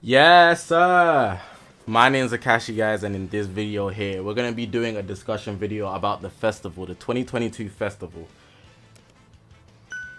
Yes, sir. My name is Zakashi, guys, and in this video here, we're going to be doing a discussion video about the festival, the 2022 festival.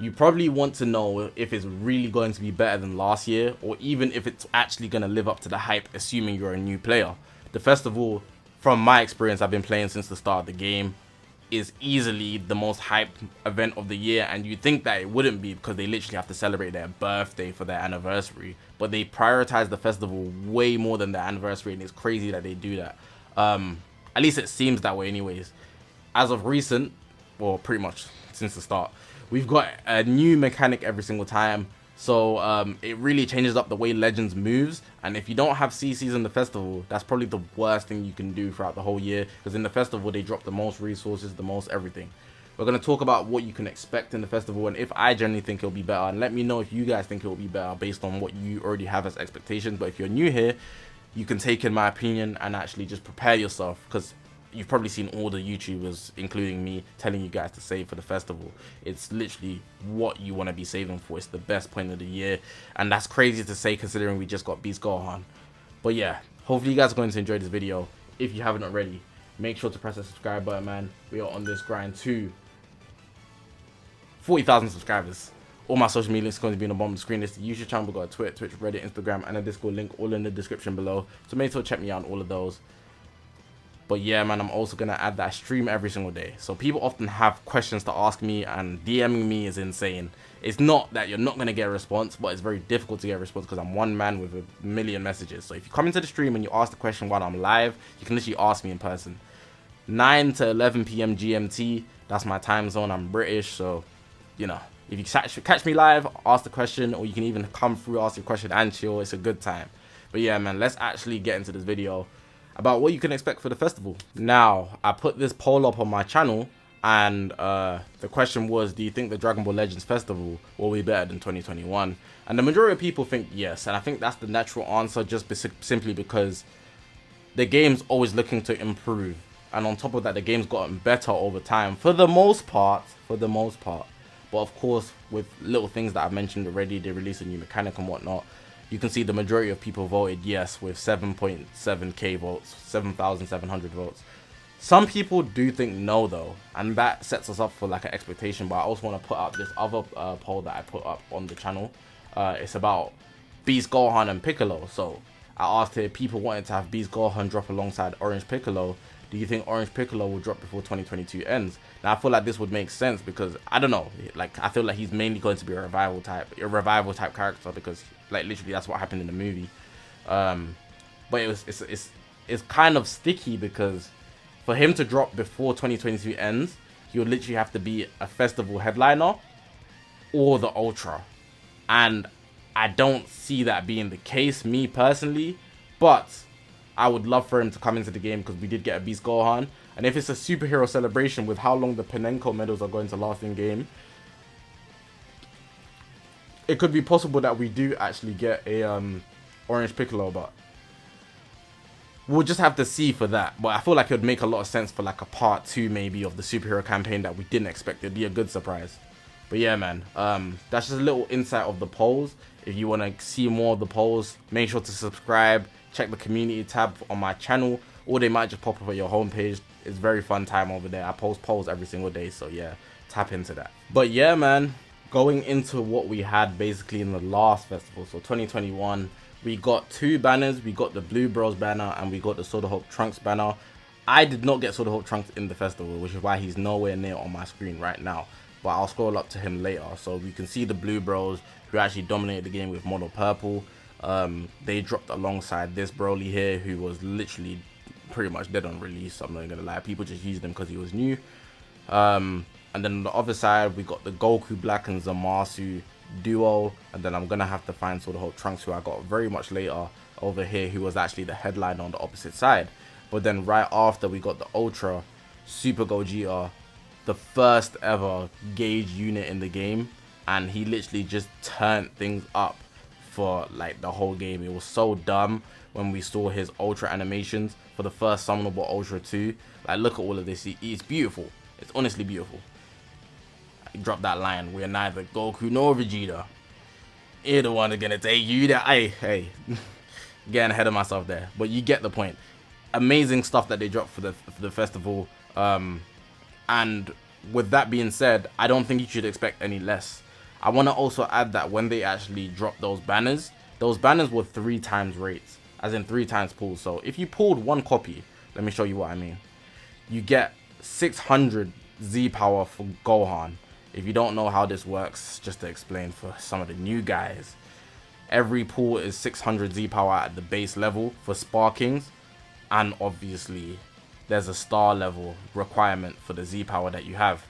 You probably want to know if it's really going to be better than last year, or even if it's actually going to live up to the hype, assuming you're a new player. The festival, from my experience, I've been playing since the start of the game, is easily the most hyped event of the year, and you'd think that it wouldn't be because they literally have to celebrate their birthday for their anniversary, but they prioritize the festival way more than their anniversary, and it's crazy that they do that. At least it seems that way anyways. As of recent, well, pretty much since the start, we've got a new mechanic every single time. So it really changes up the way Legends moves, and if you don't have CCs in the festival, that's probably the worst thing you can do throughout the whole year, because in the festival they drop the most resources, the most everything. We're going to talk about what you can expect in the festival, and if I generally think it'll be better, and let me know if you guys think it'll be better based on what you already have as expectations. But if you're new here, you can take in my opinion and actually just prepare yourself, because you've probably seen all the YouTubers, including me, telling you guys to save for the festival. It's literally what you want to be saving for. It's the best point of the year, and that's crazy to say considering we just got Beast Gohan. But yeah, hopefully you guys are going to enjoy this video. If you haven't already, make sure to press the subscribe button, man. We are on this grind to 40,000 subscribers. All my social media links are going to be on the bottom of the screen. It's the YouTube channel. We've got a Twitter, Twitch, Reddit, Instagram, and a Discord link all in the description below. So make sure to check me out on all of those. But yeah, man, I'm also going to add that I stream every single day. So people often have questions to ask me, and DMing me is insane. It's not that you're not going to get a response, but it's very difficult to get a response because I'm one man with a million messages. So if you come into the stream and you ask the question while I'm live, you can literally ask me in person. 9 to 11 p.m. GMT, that's my time zone. I'm British, so, you know, if you catch me live, ask the question, or you can even come through, ask your question and chill. It's a good time. But yeah, man, let's actually get into this video about what you can expect for the festival. Now, I put this poll up on my channel, and the question was, do you think the Dragon Ball Legends Festival will be better than 2021? And the majority of people think yes, and I think that's the natural answer, just simply because the game's always looking to improve, and on top of that, the game's gotten better over time, for the most part. But of course, with little things that I've mentioned already, they release a new mechanic and whatnot. You can see the majority of people voted yes with 7.7k votes, 7,700 votes. Some people do think no though, and that sets us up for like an expectation. But I also want to put up this other poll that I put up on the channel. It's about Beast Gohan and Piccolo. So I asked here, people wanted to have Beast Gohan drop alongside Orange Piccolo. Do you think Orange Piccolo will drop before 2022 ends? Now I feel like this would make sense because I don't know, like I feel like he's mainly going to be a revival type character, because like literally that's what happened in the movie. But it's kind of sticky because for him to drop before 2022 ends, he would literally have to be a festival headliner or the Ultra, and I don't see that being the case, me personally. But I would love for him to come into the game because we did get a Beast Gohan. And if it's a superhero celebration with how long the Penenko medals are going to last in game, it could be possible that we do actually get a Orange Piccolo, but we'll just have to see for that. But I feel like it would make a lot of sense for like a part 2 maybe of the superhero campaign that we didn't expect. It'd be a good surprise. But yeah, man, that's just a little insight of the polls. If you want to see more of the polls, make sure to subscribe. Check the community tab on my channel, or they might just pop up at your homepage. It's very fun time over there. I post polls every single day, so yeah, tap into that. But yeah, man, going into what we had basically in the last festival, so 2021, we got 2 banners. We got the Blue Bros banner and we got the Soda Hope Trunks banner. I did not get Soda Hope Trunks in the festival, which is why he's nowhere near on my screen right now, but I'll scroll up to him later. So we can see the Blue Bros who actually dominated the game with Model Purple. They dropped alongside this Broly here, who was literally pretty much dead on release. I'm not gonna lie, people just used him because he was new. And then on the other side, we got the Goku Black and Zamasu duo, and then I'm gonna have to find Soda Hope Trunks, who I got very much later over here, who was actually the headliner on the opposite side. But then right after, we got the Ultra Super Gogeta, the first ever gauge unit in the game, and he literally just turned things up for like the whole game. It was so dumb when we saw his Ultra animations for the first Summonable Ultra 2. Like, look at all of this. It's beautiful. It's honestly beautiful. I dropped that line. We're neither Goku nor Vegeta. You're the one that's gonna take you there. Hey. getting ahead of myself there, but you get the point. Amazing stuff that they dropped for the festival. And with that being said, I don't think you should expect any less. I want to also add that when they actually dropped those banners were 3 times rates, as in 3 times pulls. So if you pulled 1 copy, let me show you what I mean. You get 600 Z power for Gohan. If you don't know how this works, just to explain for some of the new guys, every pull is 600 Z power at the base level for sparkings, and obviously there's a star level requirement for the Z power that you have.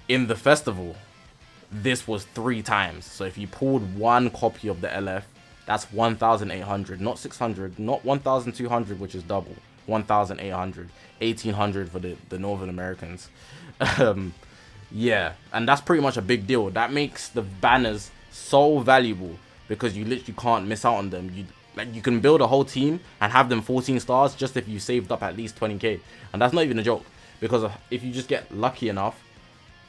In the festival, this was 3 times. So if you pulled 1 copy of the LF, that's 1,800, not 600, not 1,200, which is double. 1,800, 1,800 for the Northern Americans. Yeah, and that's pretty much a big deal. That makes the banners so valuable because you literally can't miss out on them. You can build a whole team and have them 14 stars just if you saved up at least 20k, and that's not even a joke, because if you just get lucky enough,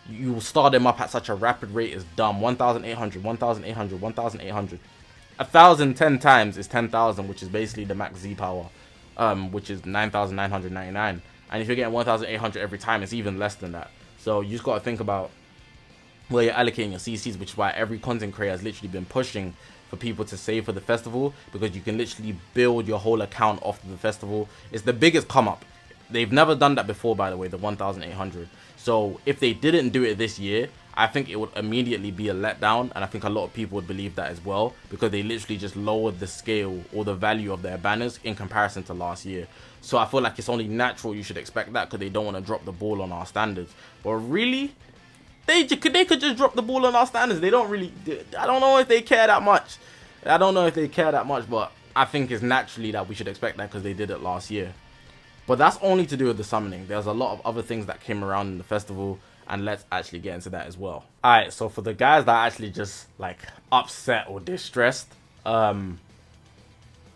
you will start them up at such a rapid rate. Is dumb. 1,800, 1,800, 1,800. 1,000 10 times is 10,000, which is basically the max Z power, which is 9,999. And if you're getting 1,800 every time, it's even less than that. So you just got to think about where you're allocating your CCs, which is why every content creator has literally been pushing for people to save for the festival, because you can literally build your whole account off the festival. It's the biggest come up. They've never done that before, by the way, the 1,800. So if they didn't do it this year, I think it would immediately be a letdown, and I think a lot of people would believe that as well, because they literally just lowered the scale or the value of their banners in comparison to last year. So I feel like it's only natural you should expect that, because they don't want to drop the ball on our standards. But really, they could just drop the ball on our standards. They don't really, I don't know if they care that much. But I think it's naturally that we should expect that, because they did it last year. But that's only to do with the summoning. There's a lot of other things that came around in the festival, and let's actually get into that as well. Alright, so for the guys that are actually just like upset or distressed,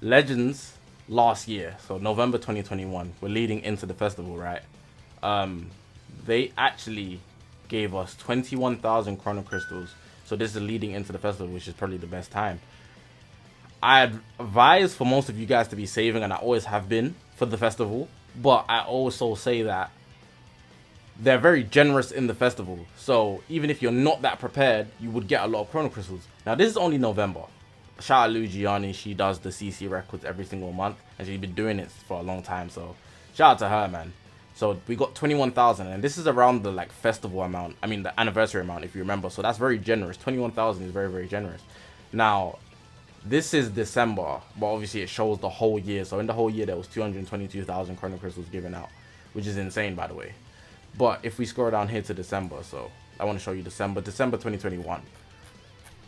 Legends last year, so November 2021, we're leading into the festival, right? They actually gave us 21,000 Chrono Crystals. So this is leading into the festival, which is probably the best time. I advise for most of you guys to be saving, and I always have been for the festival, but I also say that they're very generous in the festival. So even if you're not that prepared, you would get a lot of Chrono Crystals. Now this is only November. Shout out Lugiani, she does the CC records every single month, and she's been doing it for a long time, so shout out to her, man. So we got 21,000, and this is around the like festival amount, I mean the anniversary amount, if you remember. So that's very generous. 21,000 is very, very generous. Now this is December, but obviously it shows the whole year. So in the whole year there was 222,000 Chrono Crystals given out, which is insane, by the way. But if we scroll down here to December, so I want to show you December 2021.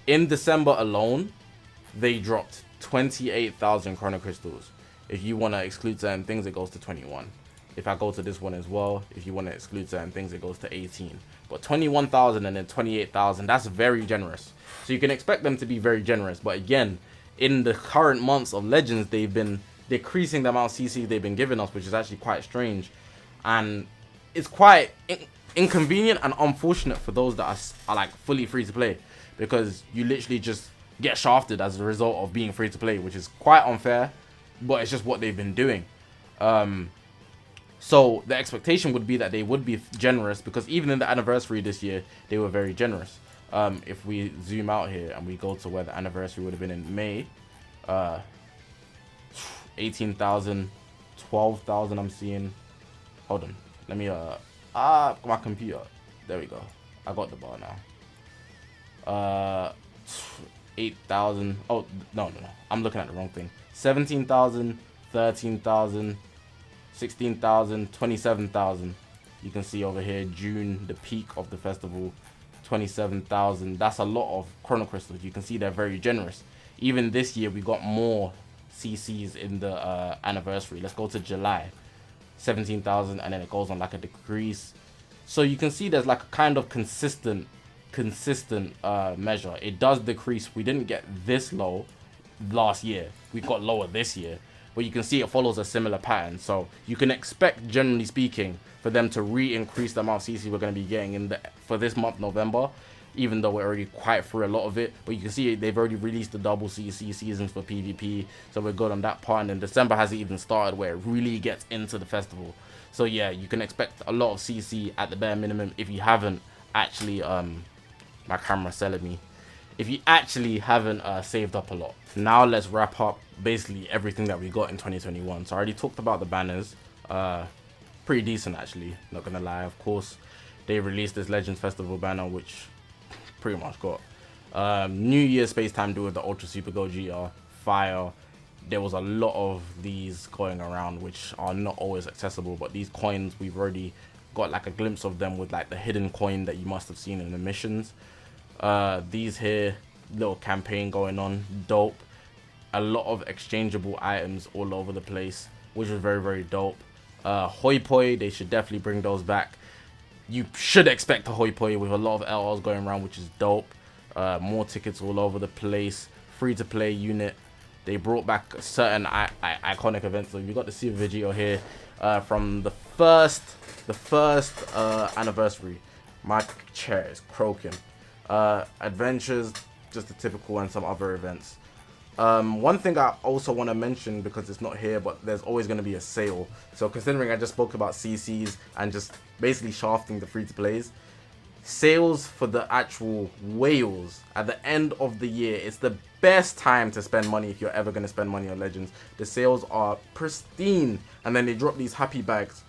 In December alone, they dropped 28,000 Chrono Crystals. If you want to exclude certain things, it goes to 21. If I go to this one as well, if you want to exclude certain things, it goes to 18. But 21,000 and then 28,000, that's very generous. So you can expect them to be very generous. But again, in the current months of Legends, they've been decreasing the amount of CC they've been giving us, which is actually quite strange. And it's quite inconvenient and unfortunate for those that are like fully free to play, because you literally just get shafted as a result of being free to play, which is quite unfair, but it's just what they've been doing. So the expectation would be that they would be generous, because even in the anniversary this year, they were very generous. If we zoom out here and we go to where the anniversary would have been in May, 18,000, 12,000 I'm seeing. Hold on. Let me, my computer. There we go. I got the bar now. 8,000. Oh, no. I'm looking at the wrong thing. 17,000, 13,000, 16,000, 27,000. You can see over here, June, the peak of the festival, 27,000. That's a lot of Chrono Crystals. You can see they're very generous. Even this year, we got more CCs in the anniversary. Let's go to July. 17,000, and then it goes on like a decrease. So you can see there's like a kind of consistent measure. It does decrease. We didn't get this low last year. We got lower this year, but you can see it follows a similar pattern. So you can expect, generally speaking, for them to re-increase the amount of CC we're going to be getting for this month, November. even though we're already quite through a lot of it. But you can see they've already released the double CC seasons for PvP, so we're good on that part. And then December hasn't even started where it really gets into the festival. So yeah, you can expect a lot of CC at the bare minimum if you haven't actually, my camera's selling me, if you actually haven't saved up a lot. Now let's wrap up basically everything that we got in 2021. So I already talked about the banners, pretty decent actually, not gonna lie. Of course, they released this Legends Festival banner, which pretty much got New Year's Space Time Duel with the Ultra Super Go GR, fire. There was a lot of these going around which are not always accessible, but these coins, we've already got like a glimpse of them with like the hidden coin that you must have seen in the missions. These here, little campaign going on, dope. A lot of exchangeable items all over the place, which was very, very dope. Hoi Poi, they should definitely bring those back. You should expect a Hoi Poi with a lot of LLs going around, which is dope. More tickets all over the place. Free to play unit. They brought back certain iconic events. So you got to see a video here from the first anniversary. My chair is croaking. Adventures, just the typical, and some other events. One thing I also want to mention, because it's not here, but there's always going to be a sale. So considering I just spoke about CCs and just basically shafting the free-to-plays, sales for the actual whales at the end of the year, it's the best time to spend money if you're ever going to spend money on Legends. The sales are pristine, and then they drop these happy bags.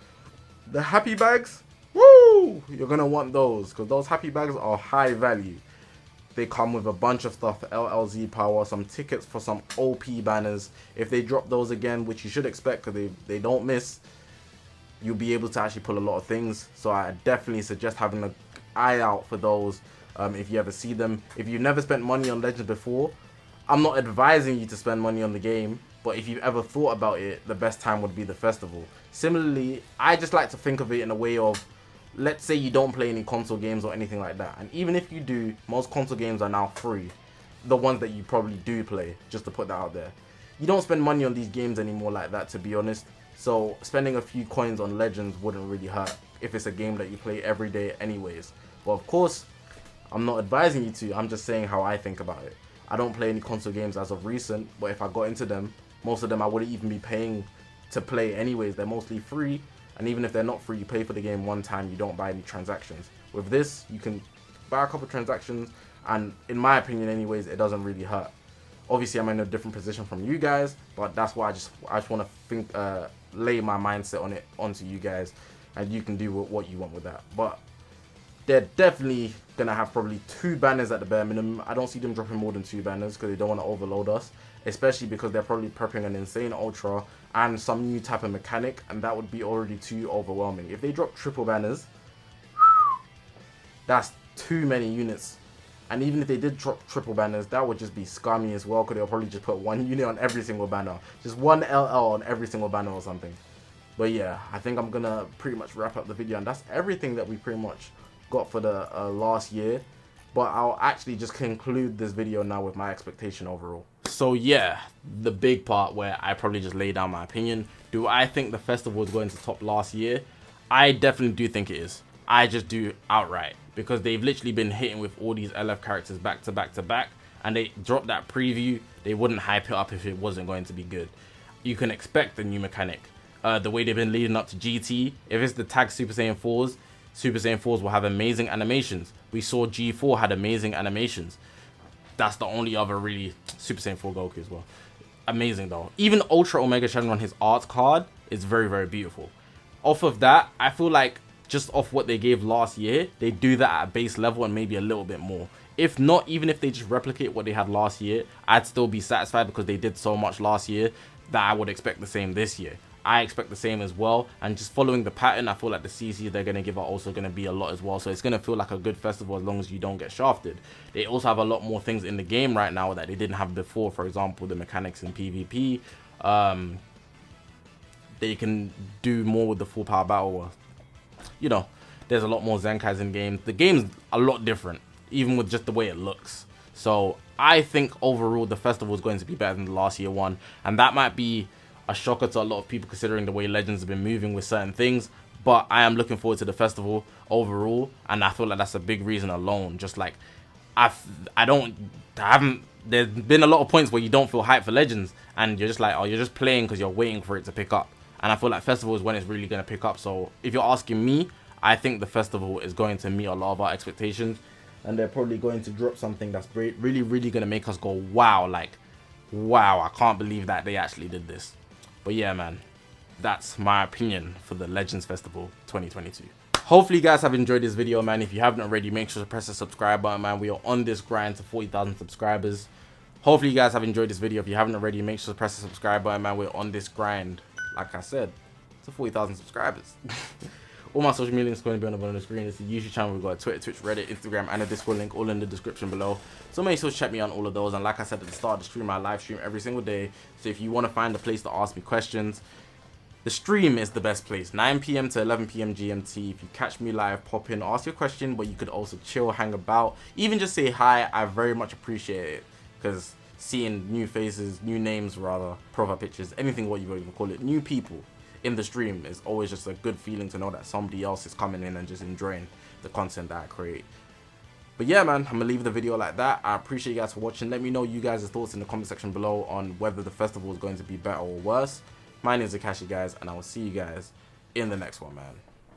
The happy bags, woo! You're going to want those, because those happy bags are high value. They come with a bunch of stuff, LLZ power, some tickets for some OP banners. If they drop those again, which you should expect because they don't miss, you'll be able to actually pull a lot of things. So I definitely suggest having an eye out for those if you ever see them. If you've never spent money on Legends before, I'm not advising you to spend money on the game, but if you've ever thought about it, the best time would be the festival. Similarly, I just like to think of it in a way of, let's say you don't play any console games or anything like that, and even if you do, most console games are now free. The ones that you probably do play, just to put that out there. You don't spend money on these games anymore like that, to be honest. So spending a few coins on Legends wouldn't really hurt if it's a game that you play every day anyways. But of course, I'm not advising you to, I'm just saying how I think about it. I don't play any console games as of recent, but if I got into them, most of them I wouldn't even be paying to play anyways. They're mostly free. And even if they're not free, you pay for the game one time, you don't buy any transactions. With this, you can buy a couple transactions, and in my opinion anyways, it doesn't really hurt. Obviously, I'm in a different position from you guys, but that's why I just want to lay my mindset on it onto you guys, and you can do what you want with that. But they're definitely going to have probably 2 banners at the bare minimum. I don't see them dropping more than 2 banners because they don't want to overload us, especially because they're probably prepping an insane ultra and some new type of mechanic, and that would be already too overwhelming. If they drop triple banners, that's too many units. And even if they did drop triple banners, that would just be scummy as well, because they'll probably just put 1 unit on every single banner. Just 1 LL on every single banner or something. But yeah, I think I'm going to pretty much wrap up the video, and that's everything that we pretty much got for the last year. But I'll actually just conclude this video now with my expectation overall. So yeah, the big part where I probably just lay down my opinion. Do I think the festival is going to top last year? I definitely do think it is. I just do outright, because they've literally been hitting with all these LF characters back to back to back, and they dropped that preview. They wouldn't hype it up if it wasn't going to be good. You can expect the new mechanic. The way they've been leading up to GT, if it's the tag Super Saiyan 4s, Super Saiyan 4s will have amazing animations. We saw G4 had amazing animations. That's the only other really Super Saiyan 4 Goku as well. Amazing though. Even Ultra Omega Shenron, his art card is very, very beautiful. Off of that, I feel like just off what they gave last year, they do that at a base level and maybe a little bit more. If not, even if they just replicate what they had last year, I'd still be satisfied, because they did so much last year that I would expect the same this year. I expect the same as well, and just following the pattern, I feel like the CC they're going to give are also going to be a lot as well, so it's going to feel like a good festival as long as you don't get shafted. They also have a lot more things in the game right now that they didn't have before. For example, the mechanics in PvP, they can do more with the full power battle. You know, there's a lot more Zenkais in game. The game's a lot different, even with just the way it looks. So I think overall the festival is going to be better than the last year one, and that might be a shocker to a lot of people considering the way Legends have been moving with certain things. But I am looking forward to the festival overall, and I feel like that's a big reason alone. Just like I haven't. There's been a lot of points where you don't feel hyped for Legends, and you're just like, oh, you're just playing because you're waiting for it to pick up. And I feel like Festival is when it's really gonna pick up. So if you're asking me, I think the Festival is going to meet a lot of our expectations, and they're probably going to drop something that's really, really gonna make us go, wow, like, wow, I can't believe that they actually did this. But yeah, man, that's my opinion for the Legends Festival 2022. Hopefully you guys have enjoyed this video, man. If you haven't already, make sure to press the subscribe button, man. We are on this grind to 40,000 subscribers. Hopefully you guys have enjoyed this video. If you haven't already, make sure to press the subscribe button, man. We're on this grind, like I said, to 40,000 subscribers. All my social media links are going to be on the bottom of the screen. It's the YouTube channel. We've got Twitter, Twitch, Reddit, Instagram, and a Discord link all in the description below. So make sure to check me on all of those. And like I said at the start of the stream, I live stream every single day. So if you want to find a place to ask me questions, the stream is the best place. 9 PM to 11 PM GMT. If you catch me live, pop in, ask your question, but you could also chill, hang about, even just say hi. I very much appreciate it, because seeing new faces, new names rather, profile pictures, anything what you even call it, new people in the stream is always just a good feeling to know that somebody else is coming in and just enjoying the content that I create. But yeah, man, I'm gonna leave the video like that. I appreciate you guys for watching. Let me know you guys' thoughts in the comment section below on whether the festival is going to be better or worse. My name is Zakashi, guys, and I will see you guys in the next one, man.